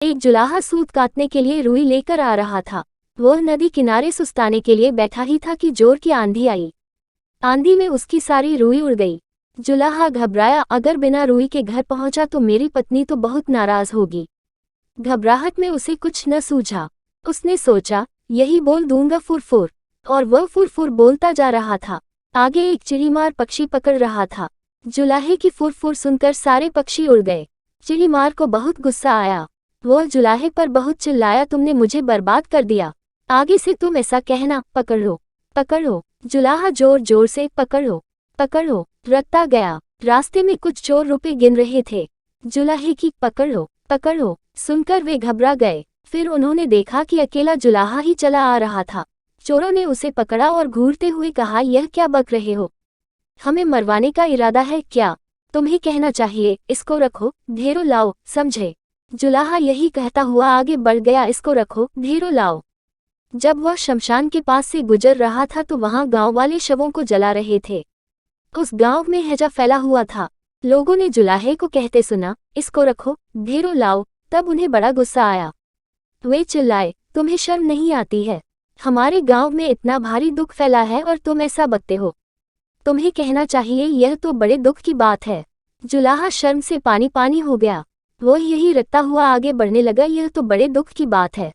एक जुलाहा सूत काटने के लिए रुई लेकर आ रहा था। वह नदी किनारे सुस्ताने के लिए बैठा ही था कि जोर की आंधी आई। आंधी में उसकी सारी रुई उड़ गई। जुलाहा घबराया, अगर बिना रुई के घर पहुंचा तो मेरी पत्नी तो बहुत नाराज होगी। घबराहट में उसे कुछ न सूझा। उसने सोचा, यही बोल दूंगा फुरफुर। और वह फुरफुर बोलता जा रहा था। आगे एक चिड़ीमार पक्षी पकड़ रहा था। जुलाहे की फुरफुर सुनकर सारे पक्षी उड़ गए। चिड़ीमार को बहुत गुस्सा आया। वह जुलाहे पर बहुत चिल्लाया, तुमने मुझे बर्बाद कर दिया। आगे से तुम ऐसा कहना, पकड़ो पकड़ो। जुलाहा जोर जोर से पकड़ो पकड़ो रटता गया। रास्ते में कुछ चोर रुपए गिन रहे थे। जुलाहे की पकड़ो पकड़ो सुनकर वे घबरा गए। फिर उन्होंने देखा कि अकेला जुलाहा ही चला आ रहा था। चोरों ने उसे पकड़ा और घूरते हुए कहा, यह क्या बक रहे हो? हमें मरवाने का इरादा है क्या? तुम्हें कहना चाहिए, इसको रखो, ढेरों लाओ, समझे? जुलाहा यही कहता हुआ आगे बढ़ गया, इसको रखो, ढेरों लाओ। जब वह शमशान के पास से गुजर रहा था तो वहां गांव वाले शवों को जला रहे थे। उस गांव में हैजा फैला हुआ था। लोगों ने जुलाहे को कहते सुना, इसको रखो, ढेरों लाओ। तब उन्हें बड़ा गुस्सा आया। वे चिल्लाए, तुम्हें शर्म नहीं आती है? हमारे गांव में इतना भारी दुख फैला है और तुम ऐसा बकते हो। तुम्हें कहना चाहिए, यह तो बड़े दुख की बात है। जुलाहा शर्म से पानी पानी हो गया। वह यही रटता हुआ आगे बढ़ने लगा, यह तो बड़े दुख की बात है।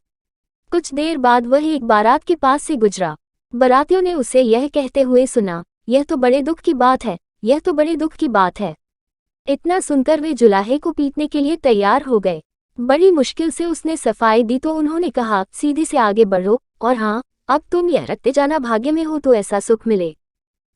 कुछ देर बाद वह एक बारात के पास से गुजरा। बारातियों ने उसे यह कहते हुए सुना, यह तो बड़े दुख की बात है, यह तो बड़े दुख की बात है। इतना सुनकर वे जुलाहे को पीटने के लिए तैयार हो गए। बड़ी मुश्किल से उसने सफाई दी तो उन्होंने कहा, सीधे से आगे बढ़ो, और हाँ, अब तुम यह रटते जाना, भाग्य में हो तो ऐसा सुख मिले।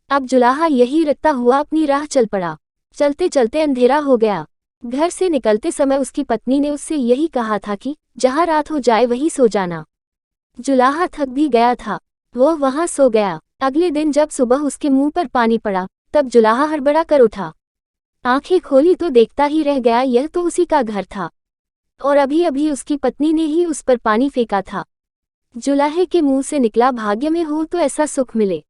अब जुलाहा यही रटता हुआ अपनी राह चल पड़ा। चलते चलते अंधेरा हो गया। घर से निकलते समय उसकी पत्नी ने उससे यही कहा था कि जहाँ रात हो जाए वहीं सो जाना। जुलाहा थक भी गया था। वह वहां सो गया। अगले दिन जब सुबह उसके मुंह पर पानी पड़ा, तब जुलाहा हड़बड़ा कर उठा। आंखें खोली तो देखता ही रह गया, यह तो उसी का घर था और अभी अभी उसकी पत्नी ने ही उस पर पानी फेंका था। जुलाहे के मुंह से निकला, भाग्य में हो तो ऐसा सुख मिले।